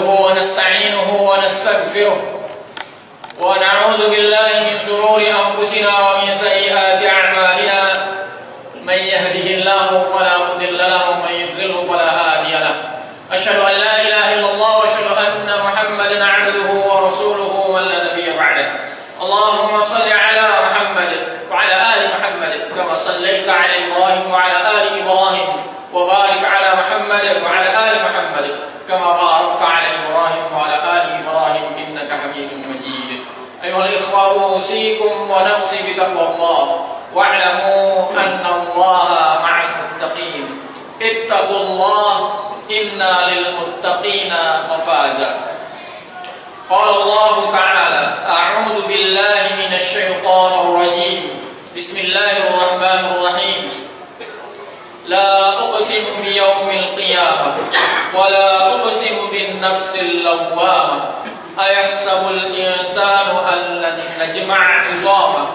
ونستعينه ونستغفره ونعوذ بالله من شرور أنفسنا ومن سيئات أعمالنا من يهده الله فلا مضل له ومن يضلل فلا هادي له أشهد أن لا إله إلا الله وأشهد أن محمدا عبده ورسوله من لا نبي بعده اللهم صل على محمد وعلى آل محمد كما صليت على إبراهيم وعلى آل إبراهيم وبارك على محمد وعلى آل محمد كما باركت على إبراهيم وعلى آل إبراهيم إنك حميد مجيد أيها الإخوة أوصيكم ونفسي بتقوى الله واعلموا أن الله مع المتقين اتقوا الله إن للمتقين مفازا قال الله تعالى أعوذ بالله من الشيطان الرجيم بسم الله الرحمن الرحيم لا أقسم بيوم القيامة ولا أقسم بالنفس اللوامة أيحسب الإنسان أن لن نجمع عظامه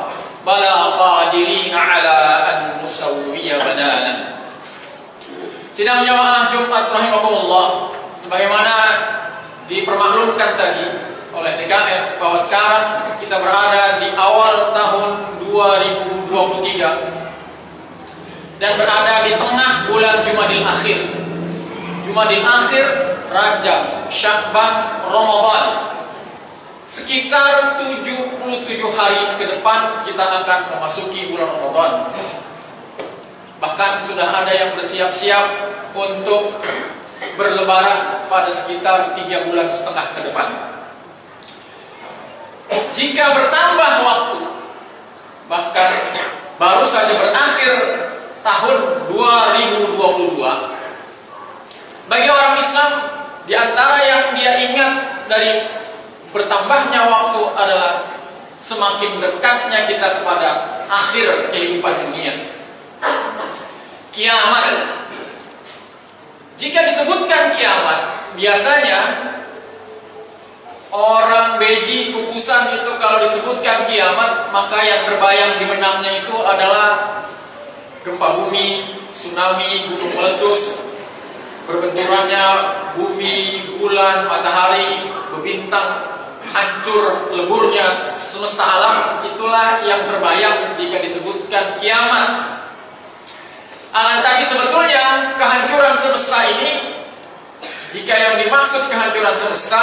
بلى قادرين على أن نسوي بنانه. Sidang jamaah Jumat rahimahullah, sebagaimana dipermaklumkan tadi oleh TKR bahwa sekarang kita berada di awal tahun 2023 dan berada di tengah bulan Jumadil Akhir. Jumadil Akhir, Rajab, Sya'ban, Ramadan. Sekitar 77 hari ke depan kita akan memasuki bulan Ramadan. Bahkan sudah ada yang bersiap-siap untuk berlebaran pada sekitar 3,5 bulan ke depan. Jika bertambah waktu, bahkan baru saja berakhir tahun 2022, bagi orang Islam di antara yang dia ingat dari bertambahnya waktu adalah semakin dekatnya kita kepada akhir kehidupan dunia. Kiamat. Jika disebutkan kiamat, biasanya orang beji kukusan itu kalau disebutkan kiamat, maka yang terbayang di benaknya itu adalah gempa bumi, tsunami, gunung meletus, berbenturannya bumi, bulan, matahari, bebintang, hancur leburnya semesta alam. Itulah yang terbayang jika disebutkan kiamat. Tapi sebetulnya kehancuran semesta ini, jika yang dimaksud kehancuran semesta,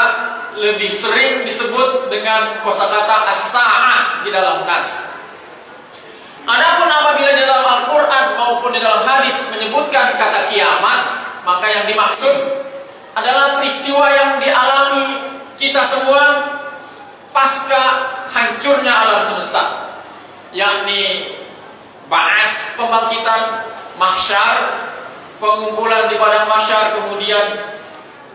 lebih sering disebut dengan kosakata as-sa'ah di dalam nas. Adapun apabila di dalam Al-Quran maupun di dalam hadis menyebutkan kata kiamat, maka yang dimaksud adalah peristiwa yang dialami kita semua pasca hancurnya alam semesta, yakni ba'as, pembangkitan, mahsyar, pengumpulan di padang mahsyar, kemudian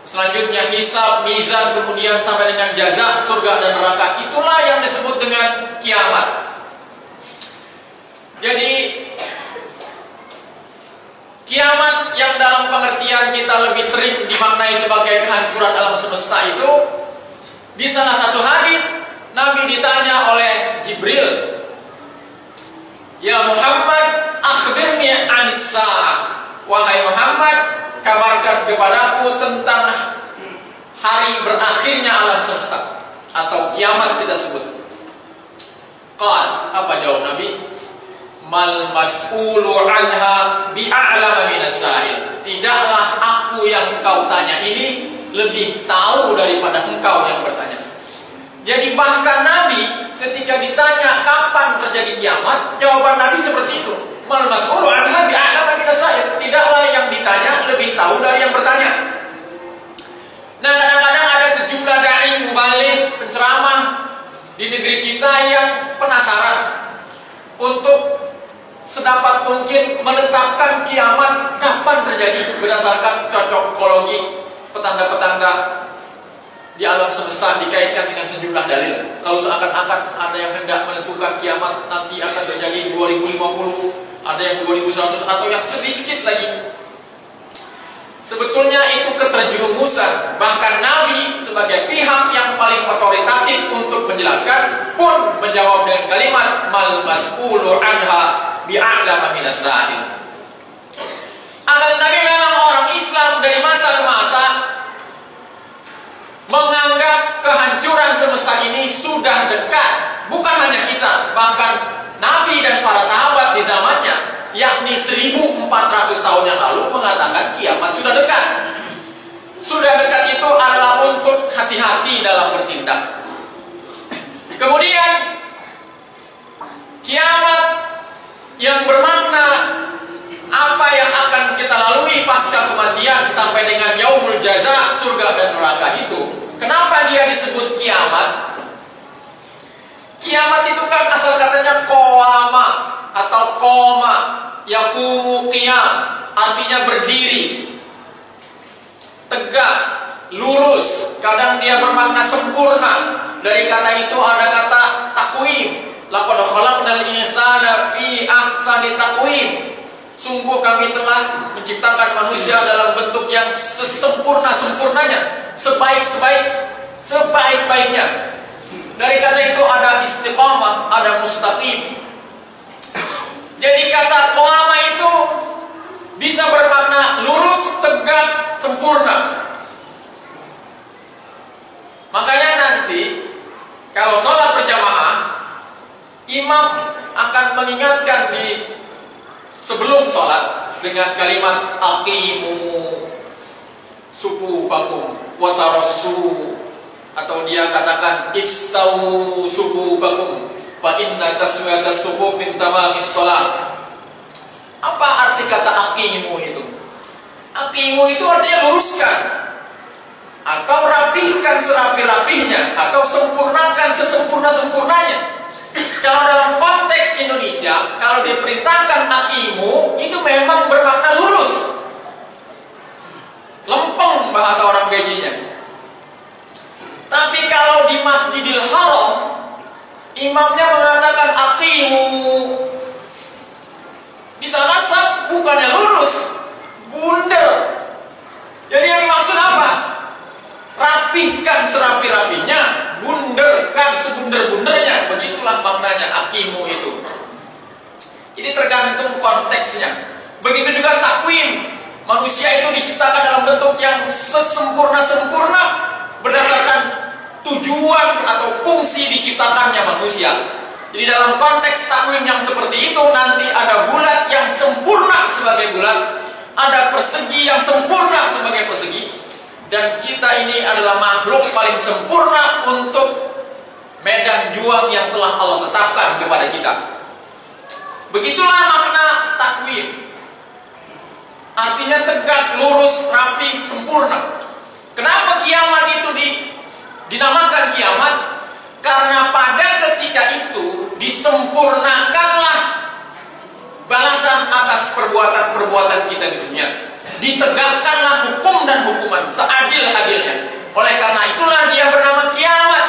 selanjutnya hisab, mizan, kemudian sampai dengan jaza, surga dan neraka. Itulah yang disebut dengan kiamat. Jadi kiamat yang dalam pengertian kita lebih sering dimaknai sebagai kehancuran alam semesta itu, di salah satu hadis Nabi ditanya oleh Jibril, "Ya Muhammad, akhbirni anis sa'ah." Wahai Muhammad, kabarkan kepadaku tentang hari berakhirnya alam semesta atau kiamat kita sebut. Qal, apa jawab Nabi? Mal mas'ulu anha bi'a'lama minas sa'il. Tidaklah aku yang kau tanya ini lebih tahu daripada engkau yang bertanya. Jadi bahkan Nabi ketika ditanya kapan terjadi kiamat, jawaban Nabi seperti itu. Mal mas'ulu anha bi'a'lama minas sa'il. Tidaklah yang ditanya lebih tahu dari yang bertanya. Nah, kadang-kadang ada sejumlah dai mubaligh, penceramah di negeri kita yang penasaran untuk sedapat mungkin menetapkan kiamat kapan terjadi berdasarkan cocokologi, petanda-petanda di alam semesta dikaitkan dengan sejumlah dalil. Kalau seakan-akan ada yang hendak menentukan kiamat nanti akan terjadi 2050, ada yang 2100 atau yang sedikit lagi. Sebetulnya itu keterjerumusan. Bahkan Nabi sebagai pihak yang paling otoritatif untuk menjelaskan pun menjawab dengan kalimat mal mas'ulu anha bi'a'lama minas sa'il. Akan Nabi memang orang Islam dari masa ke masa kehancuran semesta ini sudah dekat. Bukan hanya kita, bahkan Nabi dan para sahabat di zamannya, yakni 1400 tahun yang lalu, mengatakan kiamat sudah dekat. Sudah dekat itu adalah untuk hati-hati dalam bertindak. Kemudian kiamat yang bermakna apa yang akan kita lalui pasca kematian sampai dengan yaumul jaza, surga dan neraka itu. Kenapa dia disebut kiamat? Kiamat itu kan asal katanya qawama atau qoma, yaqumu qiyam, artinya berdiri, tegak, lurus. Kadang dia bermakna sempurna. Dari kata itu ada kata takwim. Laqad khalaqnal insana fi ahsani taqwim. Sungguh kami telah menciptakan manusia dalam bentuk yang sesempurna-sempurnanya, sebaik-baiknya. Dari kata itu ada istiqamah, ada mustaqim. Jadi kata qawama itu bisa bermakna lurus, tegak, sempurna. Makanya nanti kalau sholat berjamaah, imam akan mengingatkan di sebelum sholat dengan kalimat aqimu sufufakum wa tarassu, atau dia katakan istawu sufufakum fa inna taswiyatas sufuf min tamamis shalah. Apa arti kata aqimu itu? Aqimu itu artinya luruskan, atau rapihkan serapi-rapihnya, atau sempurnakan sesempurna-sempurnanya. Kalau dalam konteks Indonesia, kalau diperintahkan aqimu, itu memang bermakna lurus, lempeng bahasa orang gajinya. Tapi kalau di Masjidil Haram, imamnya mengatakan aqimu, di sana sab bukannya lurus, bundar. Jadi yang dimaksud apa? Rapihkan serapi-rapinya, bunderkan sebunder-bundernya. Begitulah maknanya aqimu itu. Ini tergantung konteksnya. Begitu juga takwim. Manusia itu diciptakan dalam bentuk yang sesempurna-sempurna berdasarkan tujuan atau fungsi diciptakannya manusia. Jadi dalam konteks takwim yang seperti itu, nanti ada bulat yang sempurna sebagai bulat, ada persegi yang sempurna sebagai persegi. Dan kita ini adalah makhluk paling sempurna untuk medan juang yang telah Allah tetapkan kepada kita. Begitulah makna takwim. Artinya tegak, lurus, rapi, sempurna. Kenapa kiamat itu dinamakan kiamat? Karena pada ketika itu disempurnakanlah balasan atas perbuatan-perbuatan kita di dunia. Ditegakkanlah hukum dan hukuman seadil-adilnya. Oleh karena itulah dia bernama kiamat.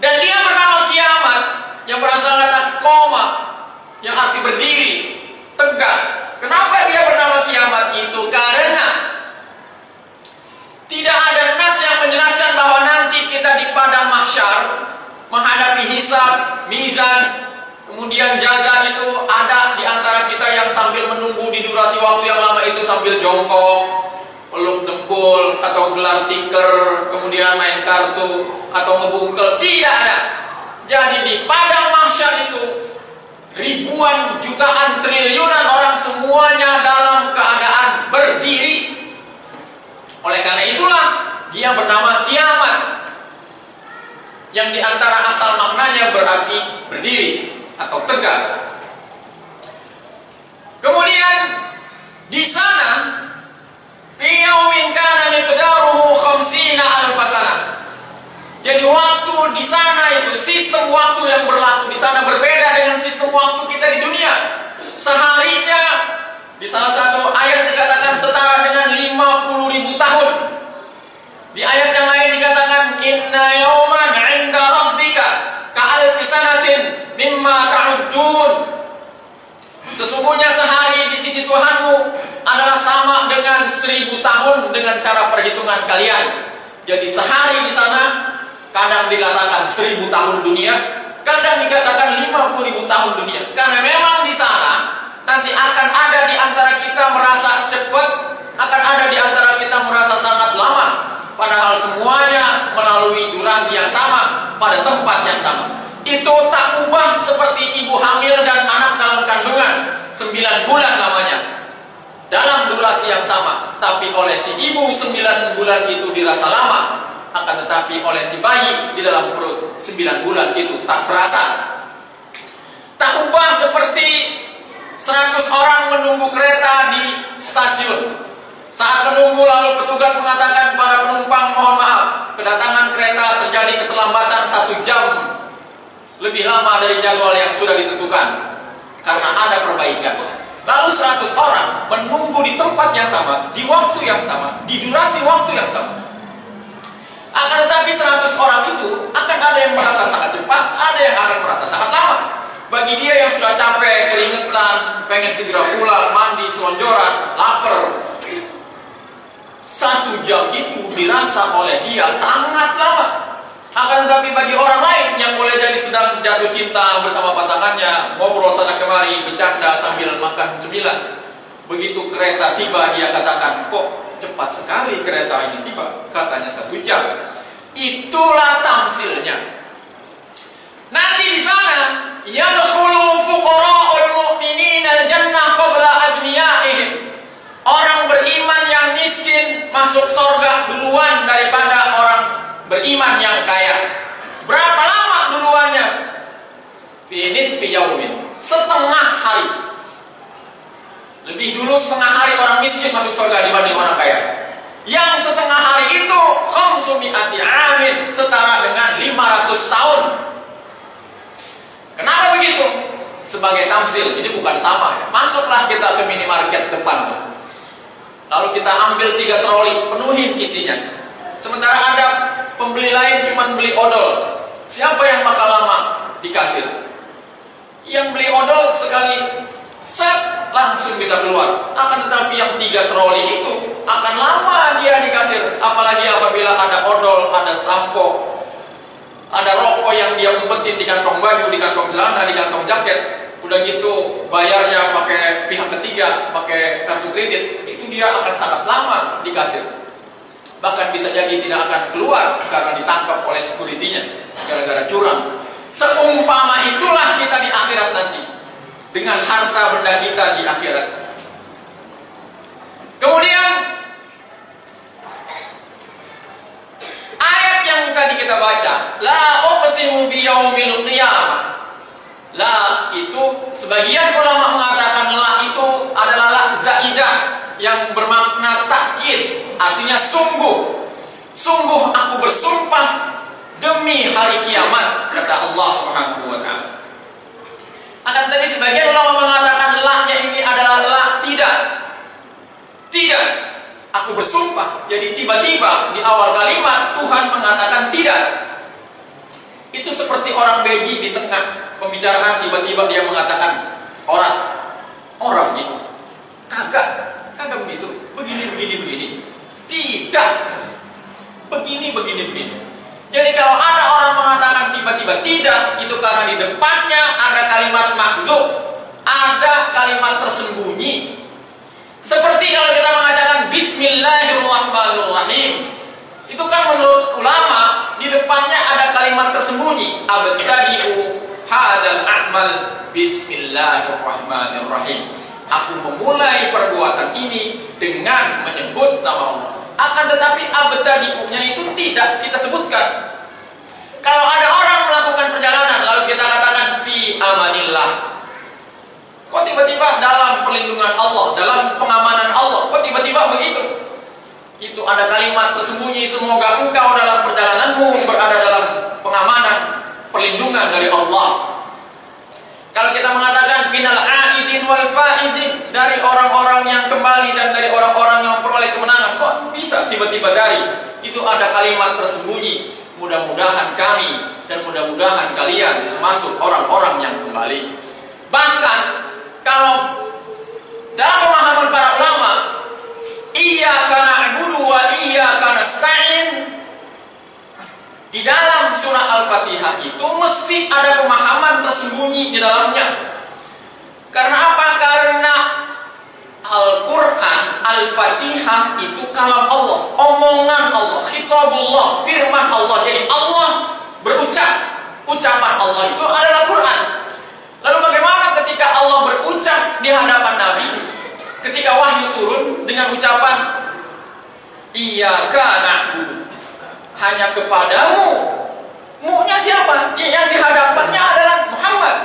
Dan dia bernama kiamat yang berasal kata qoma, yang arti berdiri, tegak. Kenapa dia bernama kiamat itu? Karena tidak ada nas yang menjelaskan bahwa nanti kita di padang mahsyar menghadapi hisab, mizan, kemudian jaza itu ada di antara kita yang sambil menunggu di durasi waktu yang lama itu sambil jongkok, peluk dengkul, atau gelar tiker, kemudian main kartu, atau ngebungkel. Tidak ada. Jadi di padang mahsyar itu ribuan, jutaan, triliunan orang semuanya dalam keadaan berdiri. Oleh karena itulah dia bernama kiamat, yang di antara asal maknanya berarti berdiri atau tegak. Kemudian di sana fi yaumin kana miqdaruhu 50,000 sanah. Jadi waktu di sana itu, sistem waktu yang berlaku di sana berbeda dengan sistem waktu kita di dunia. Seharinya di salah satu ayat dikatakan setara dengan 50.000 tahun. Di ayat yang lain dikatakan inna yawman 'inda rabbika ka'alfi sanatin mimma ta'uddun. Sesungguhnya sehari di sisi Tuhanmu adalah sama dengan 1000 tahun dengan cara perhitungan kalian. Jadi sehari di sana kadang dikatakan 1000 tahun dunia, kadang dikatakan 50.000 tahun dunia. Karena memang di sana nanti akan ada di antara kita merasa cepat, akan ada di antara kita merasa sangat lama. Padahal semuanya itu tak ubah seperti ibu hamil dan anak dalam kandungan 9 bulan lamanya dalam durasi yang sama. Tapi oleh si ibu 9 bulan itu dirasa lama, akan tetapi oleh si bayi di dalam perut 9 bulan itu tak terasa. Tak ubah seperti 100 orang menunggu kereta di stasiun. Saat menunggu lalu petugas mengatakan para penumpang mohon maaf, kedatangan kereta terjadi keterlambatan 1 jam lebih lama dari jadwal yang sudah ditentukan karena ada perbaikan. Lalu 100 orang menunggu di tempat yang sama, di waktu yang sama, di durasi waktu yang sama. Akan tetapi 100 orang itu akan ada yang merasa sangat cepat, ada yang akan merasa sangat lama. Bagi dia yang sudah capek, keringetan, pengen segera pulang, mandi, selonjoran, lapar, 1 jam itu dirasa oleh dia sangat lama. Akan tetapi bagi orang lain yang boleh jadi sedang jatuh cinta bersama pasangannya, ngobrol sana kemari, bercanda sambil makan cemilan, begitu kereta tiba dia katakan, kok cepat sekali kereta ini tiba, katanya 1 jam. Itulah tamsilnya. Nanti di sana yadkhulu fuqara'ul mu'minin al-jannah qabla agniyaihim. Orang beriman yang miskin masuk surga duluan daripada orang beriman yang kaya. Berapa lama duluannya? Fi nisfi yaumin, setengah hari. Lebih dulu setengah hari orang miskin masuk surga dibanding orang kaya. Yang setengah hari itu 500 amin, setara dengan 500 tahun. Kenapa begitu? Sebagai tamsil, ini bukan sama ya. Masuklah kita ke minimarket depan, lalu kita ambil 3 troli, penuhin isinya. Sementara ada pembeli lain cuma beli odol. Siapa yang bakal lama di kasir? Yang beli odol sekali set langsung bisa keluar. Akan tetapi yang 3 troli itu akan lama dia di kasir. Apalagi apabila ada odol, ada sampo, ada rokok yang dia umpetin di kantong baju, di kantong celana, di kantong jaket. Udah gitu bayarnya pakai pihak ketiga, pakai kartu kredit, itu dia akan sangat lama di kasir. Bahkan bisa jadi tidak akan keluar karena ditangkap oleh security-nya gara-gara curang. Seumpama itulah kita di akhirat nanti dengan harta benda kita di akhirat. Kemudian ayat yang tadi kita baca, la uqsimu biyaumil qiyamah. La itu sebagian ulama mengatakan la itu adalah la zaidah yang bermakna takkid, artinya sungguh. Sungguh aku bersumpah demi hari kiamat, kata Allah Subhanahu wa taala. Akan tadi sebagian ulama mengatakan la-nya ini adalah la tidak. Tidak. Aku bersumpah. Jadi tiba-tiba di awal kalimat Tuhan mengatakan tidak. Itu seperti orang beji di tengah pembicaraan tiba-tiba dia mengatakan orang gitu. Kagak begitu. Begini. Tidak. Begini. Jadi kalau ada orang mengatakan tiba-tiba tidak, itu karena di depannya ada kalimat mahdzuf, ada kalimat tersembunyi. Seperti kalau kita mengatakan Bismillahirrahmanirrahim, itu kan menurut ulama di depannya ada kalimat tersembunyi. Abtadi'u hadzal a'mal Bismillahirrahmanirrahim. Aku memulai perbuatan ini dengan menyebut nama Allah. Akan tetapi abtadi'unya itu tidak kita sebutkan. Kalau ada orang melakukan perjalanan lalu kita katakan fi amanillah, kok tiba-tiba dalam perlindungan Allah, dalam pengamanan Allah, kok tiba-tiba begitu? Itu ada kalimat sesembunyi, semoga engkau dalam perjalananmu berada dalam pengamanan, perlindungan dari Allah. Kalau kita mengatakan minal aidin wal faizin, dari orang-orang yang kembali dan dari orang-orang yang memperoleh kemenangan, kok bisa tiba-tiba dari? Itu ada kalimat tersembunyi. Mudah-mudahan kami dan mudah-mudahan kalian termasuk orang-orang yang kembali. Bahkan kalau dalam pemahaman para ulama, iyyaka na'budu wa iyyaka nasta'in, di dalam surah Al-Fatihah itu mesti ada pemahaman tersembunyi di dalamnya. Karena apa? Karena Al-Quran, Al-Fatihah itu kalam Allah, omongan Allah, khitabullah, firman Allah. Jadi Allah berucap, Ucapan Allah itu adalah Quran. Lalu bagaimana ketika Allah berucap di hadapan Nabi, ketika wahyu turun dengan ucapan Iyyaka na'budu, hanya kepadamu. Mu-nya siapa? Yang di hadapannya adalah Muhammad.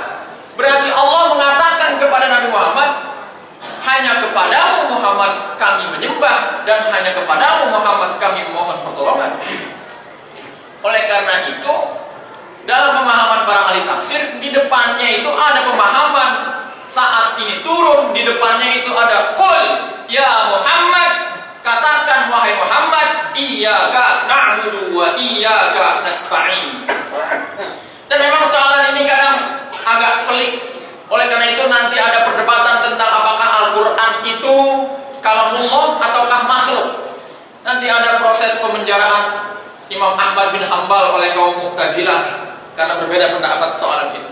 Berarti Allah mengatakan kepada Nabi Muhammad, hanya kepadamu Muhammad kami menyembah, dan hanya kepadamu Muhammad kami memohon pertolongan. Oleh karena itu, dalam pemahaman para ahli tafsir, di depannya itu ada pemahaman saat ini turun, di depannya itu ada Qul ya Muhammad, katakan wahai Muhammad, Iyyaka na'budu wa iyyaka nasta'in. Dan memang soalan ini kadang agak pelik. Oleh karena itu nanti ada perdebatan tentang apakah Al-Quran itu kalamullah ataukah makhluk. Nanti ada proses pemenjaraan Imam Ahmad bin Hanbal oleh kaum Mu'tazilah karena berbeda pendapat soalan itu.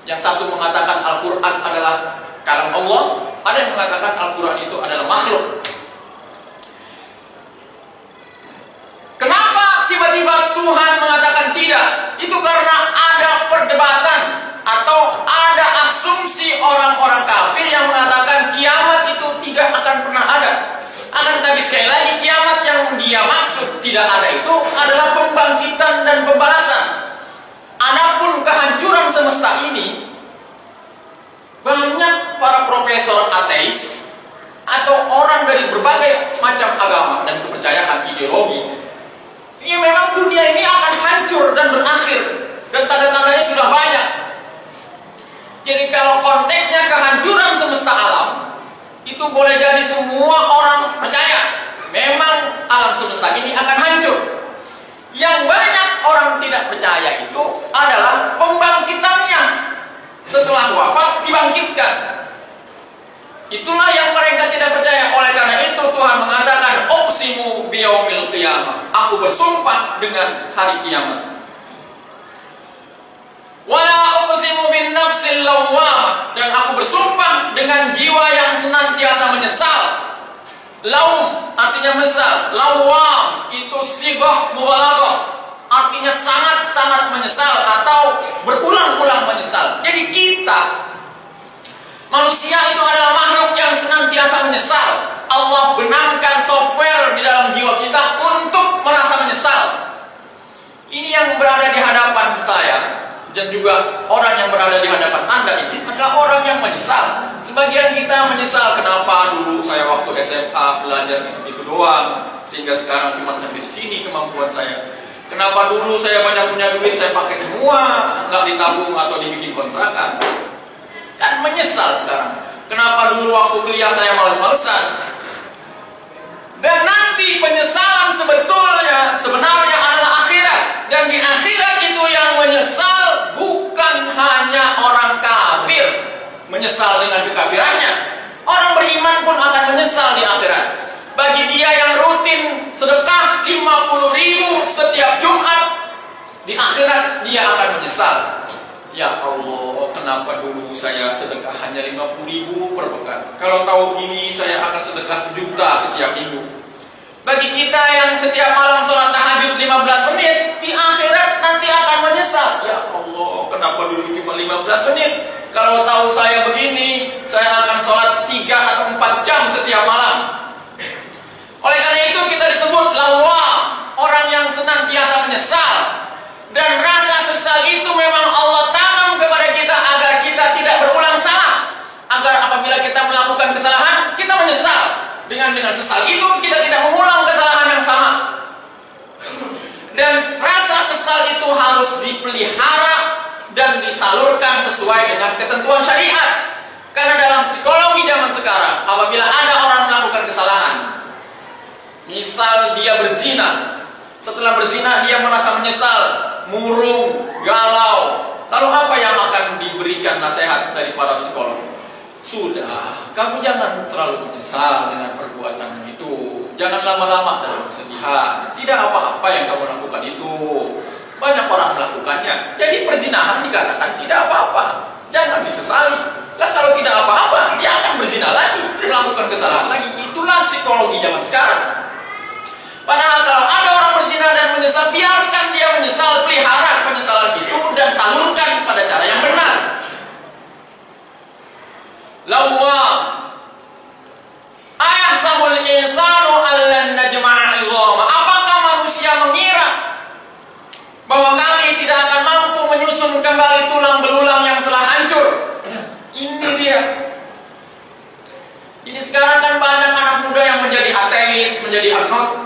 Yang satu mengatakan Al-Quran adalah kalam Allah, ada yang mengatakan Al-Quran itu adalah makhluk. Kenapa tiba-tiba Tuhan mengatakan tidak? Itu karena ada perdebatan atau ada asumsi orang-orang kafir yang mengatakan kiamat itu tidak akan pernah ada. Akan tetapi sekali lagi, kiamat yang dia maksud tidak ada itu adalah pembangkitan dan pembalasan. Adapun kehancuran semesta ini, banyak para profesor ateis atau orang dari berbagai macam agama dan kepercayaan ideologi, ya memang dunia ini akan hancur dan berakhir, dan tanda-tandanya sudah banyak. Jadi kalau konteksnya kehancuran semesta alam, itu boleh jadi semua orang percaya memang alam semesta ini akan hancur. Yang banyak orang tidak percaya itu adalah pembangkitannya. Setelah wafat dibangkitkan. Itulah yang mereka tidak percaya. Oleh karena itu Tuhan mengatakan uqsimu biyaumil qiyamah, aku bersumpah dengan hari kiamat. Wala uqsimu bin nafsil lawwamah, dan aku bersumpah dengan jiwa yang senantiasa menyesal. Laum artinya menyesal, lawwam itu sigah mubalaghah, artinya sangat-sangat menyesal atau berulang-ulang menyesal. Jadi kita manusia itu adalah makhluk yang senantiasa menyesal. Allah benamkan software di dalam jiwa kita untuk merasa menyesal. Ini yang berada di hadapan saya dan juga orang yang berada di hadapan Anda ini adalah orang yang menyesal. Sebagian kita menyesal, kenapa dulu saya waktu SMA belajar gitu-gitu doang, sehingga sekarang cuma sampai di sini kemampuan saya. Kenapa dulu saya banyak punya duit, saya pakai semua, nggak ditabung atau dibikin kontrakan. Kan menyesal sekarang. Kenapa dulu waktu kuliah saya males-malesan. Dan nanti penyesalan sebenarnya adalah akhirat. Dan di akhirat itu yang menyesal bukan hanya orang kafir, menyesal dengan kekafirannya. Orang beriman pun akan menyesal di akhirat. Bagi dia yang rutin sedekah 50.000 setiap Jumat, di akhirat dia akan menyesal. Ya Allah, kenapa dulu saya sedekah hanya 50.000 per pekan? Kalau tahu gini saya akan sedekah 1 juta setiap minggu. Bagi kita yang setiap malam sholat tahajud 15 menit, di akhirat nanti akan menyesal. Ya Allah, kenapa dulu cuma 15 menit? Kalau tahu saya begini, saya akan sholat 3 atau 4 jam setiap malam. Oleh karena itu kita disebut lawwam, orang yang senantiasa menyesal. Dan rasa sesal itu memang Allah tanam kepada kita agar kita tidak berulang salah. Agar apabila kita melakukan kesalahan, kita menyesal. Dengan sesal itu kita tidak mengulang kesalahan yang sama. Dan rasa sesal itu harus dipelihara dan disalurkan sesuai dengan ketentuan syariat. Karena dalam psikologi zaman sekarang, apabila ada orang melakukan kesalahan, misal dia berzina, setelah berzina dia merasa menyesal, murung, galau. Lalu apa yang akan diberikan nasihat dari para psikolog? Sudah, kamu jangan terlalu menyesal dengan perbuatan itu. Jangan lama-lama dalam kesedihan. Tidak apa-apa yang kamu lakukan itu. Banyak orang melakukannya. Jadi perzinahan dikatakan tidak apa-apa. Jangan disesali. Lah kalau tidak apa-apa, dia akan berzina lagi, melakukan kesalahan lagi. Itulah psikologi zaman sekarang. Padahal kalau ada orang berzina dan menyesal, biarkan dia menyesal, pelihara penyesalan itu dan salurkan pada cara yang benar. Lawwam. Ayahsabul insanu allan najma'a 'idhama. Apakah manusia mengira bahwa kami tidak akan mampu menyusun kembali tulang belulang yang telah hancur? Ini dia. Jadi sekarang kan banyak anak muda yang menjadi ateis, menjadi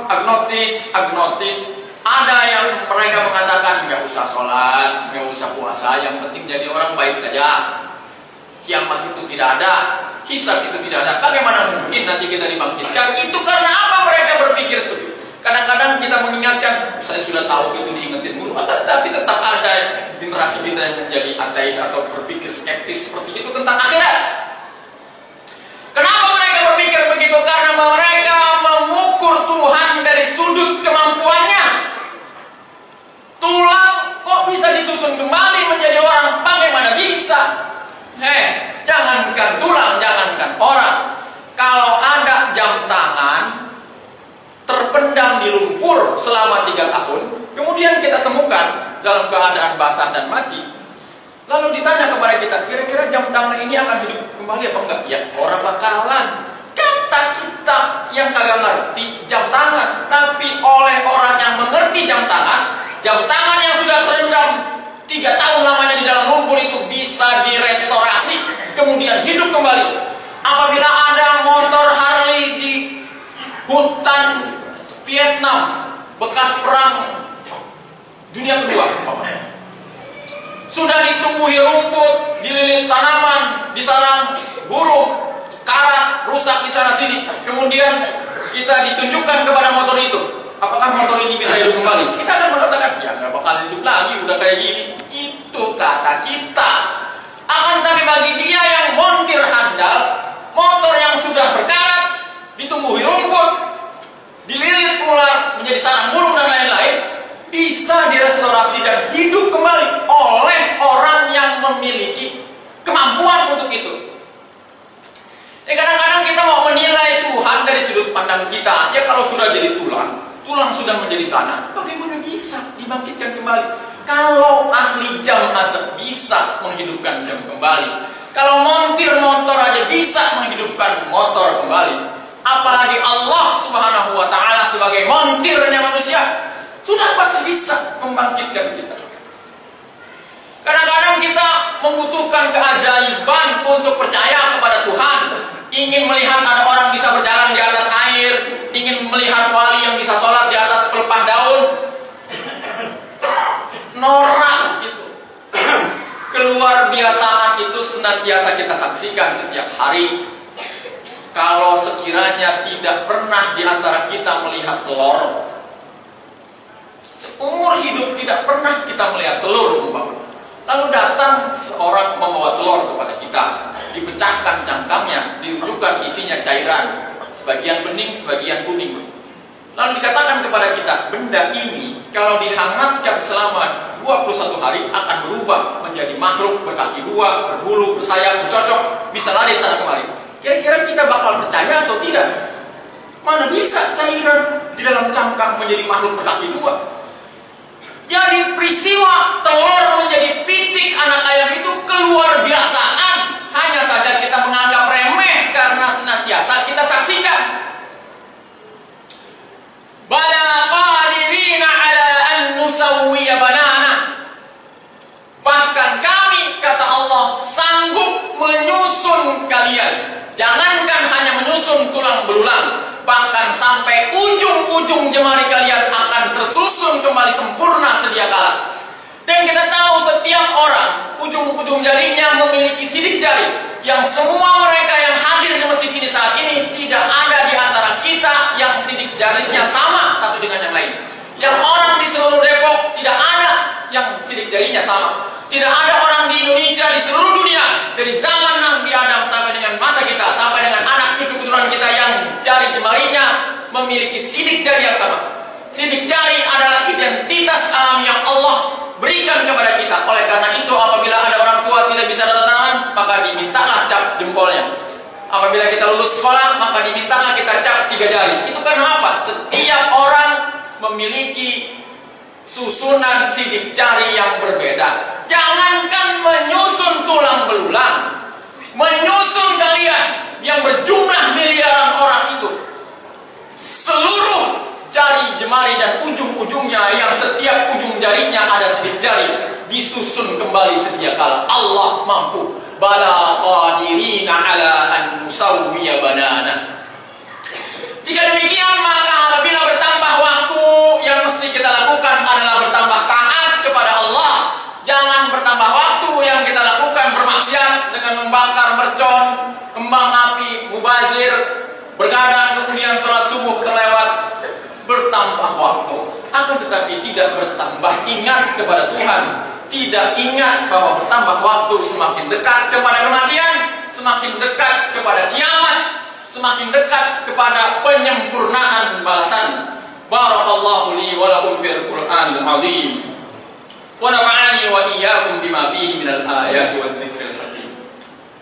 agnotis. Ada yang mereka mengatakan nggak usah sholat, nggak usah puasa, yang penting jadi orang baik saja. Kiamat itu tidak ada, hisab itu tidak ada. Bagaimana mungkin nanti kita dibangkitkan? Itu karena apa mereka berpikir seperti itu? Kadang-kadang kita mengingatkan, saya sudah tahu itu diingetin dulu, tapi tetap ada generasi kita yang menjadi ateis atau berpikir skeptis seperti itu tentang akhirat. Kenapa mereka berpikir begitu? Karena mereka mengukur Tuhan dari sudut kemampuannya. Tulang kok bisa disusun kembali menjadi orang? Bagaimana bisa? Jangankan tulang, jangankan orang. Kalau ada jam tangan terpendam di lumpur selama 3 tahun, kemudian kita temukan dalam keadaan basah dan mati, lalu ditanya kepada kita, kira-kira jam tangan ini akan hidup kembali apa enggak? Ya, orang bakalan. Kata kita yang kagak ngerti jam tangan, tapi oleh orang yang mengerti jam tangan yang sudah terendam 3 tahun lamanya di dalam lumpur itu bisa direstorasi, kemudian hidup kembali. Apabila ada motor Harley di hutan Vietnam bekas perang dunia kedua, sudah ditumbuhi rumput, dililit tanaman, disarang burung, karat, rusak di sana sini, kemudian kita ditunjukkan kepada motor itu, apakah motor ini bisa hidup kembali? Kita akan mengatakan, ya nggak bakal hidup lagi, udah kayak gini. Itu kata kita. Akan tapi bagi dia yang montir handal, motor yang sudah berkarat, ditumbuhi rumput, dililit ular, menjadi sarang burung dan lain-lain, bisa direstorasi dan hidup kembali oleh orang yang memiliki kemampuan untuk itu. Kadang-kadang kita mau menilai Tuhan dari sudut pandang kita. Ya kalau sudah jadi tulang sudah menjadi tanah, bagaimana bisa dibangkitkan kembali? Kalau ahli jam asap bisa menghidupkan jam kembali, kalau montir motor aja bisa menghidupkan motor kembali, apalagi Allah Subhanahu wa Ta'ala sebagai montirnya manusia, sudah pasti bisa membangkitkan kita. Kadang-kadang kita membutuhkan keajaiban untuk percaya kepada Tuhan. Ingin melihat ada orang bisa berjalan di atas air, ingin melihat wali yang bisa sholat di atas pelepah daun. Norak gitu. Keluar biasaan itu senantiasa kita saksikan setiap hari. Kalau sekiranya tidak pernah di antara kita melihat telur, seumur hidup tidak pernah kita melihat telur, lalu datang seorang membawa telur kepada kita, dipecahkan cangkangnya, dirujukan isinya cairan, sebagian bening, sebagian kuning. Lalu dikatakan kepada kita, benda ini kalau dihangatkan selama 21 hari akan berubah menjadi makhluk berkaki 2, berbulu, bersayap, bercocok, bisa lari sana kemari. Kira-kira kita bakal percaya atau tidak? Mana bisa cairan di dalam cangkang menjadi makhluk berkaki 2? Jadi peristiwa telur menjadi pitik anak ayam itu keluar biasaan. Hanya saja kita menganggap remeh karena senantiasa kita saksikan. Bala qadirina ala an nusawwiya banana. Bahkan kami, kata Allah, sanggup menyusun kalian. Jangankan hanya menyusun tulang belulang, bahkan sampai ujung-ujung jemari kalian akan tersusun kembali sempurna sedia kala. Dan kita tahu setiap orang ujung-ujung jarinya memiliki sidik jari, yang semua mereka yang hadir di masjid ini saat ini tidak ada di antara kita yang sidik jarinya sama satu dengan yang lain. Yang orang di seluruh Depok tidak ada yang sidik jarinya sama. Tidak ada orang di Indonesia, di seluruh dunia, dari zaman Nabi Adam sampai dengan masa kita, sampai dengan anak cucu keturunan kita yang jari jemarinya memiliki sidik jari yang sama. Sidik jari adalah identitas alami yang Allah berikan kepada kita. Oleh karena itu, apabila ada orang tua tidak bisa tanda tangan, maka dimintalah cap jempolnya. Apabila kita lulus sekolah, maka dimintalah kita cap 3 jari. Itu karena apa? Setiap orang memiliki susunan sidik jari yang berbeda. Jangankan menyusun tulang belulang, menyusun kalian yang berjumlah miliaran orang itu, seluruh jari jemari dan ujung-ujungnya yang setiap ujung jarinya ada sidik jari disusun kembali sedia kala. Allah mampu. Bala qadirina ala an nusawwiya banana. Jika demikian, maka apabila bertambah waktu, yang mesti kita lakukan adalah bertambah taat kepada Allah. Jangan bertambah waktu yang kita lakukan bermaksiat dengan membakar mercon, kembang api, mubazir, bergadang, kemudian sholat subuh terlewat. Bertambah waktu, akan tetapi tidak bertambah ingat kepada Tuhan. Tidak ingat bahwa bertambah waktu semakin dekat kepada kematian, semakin dekat kepada kiamat, semakin dekat kepada penyempurnaan balasan. Barakallahu li wa lakum fil Qur'anil azim. Wa nafa'ani wa iyyakum bima fihi minal ayati wadh dzikril hakim.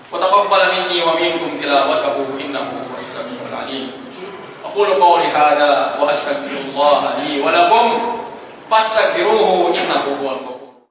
Wa taqabbal minni wa minkum tilawatahu innahu huwas samiul alim. Aqulu qawli hadha wa astaghfirullah li wa lakum fastaghfiruhu innahu huwal ghafur.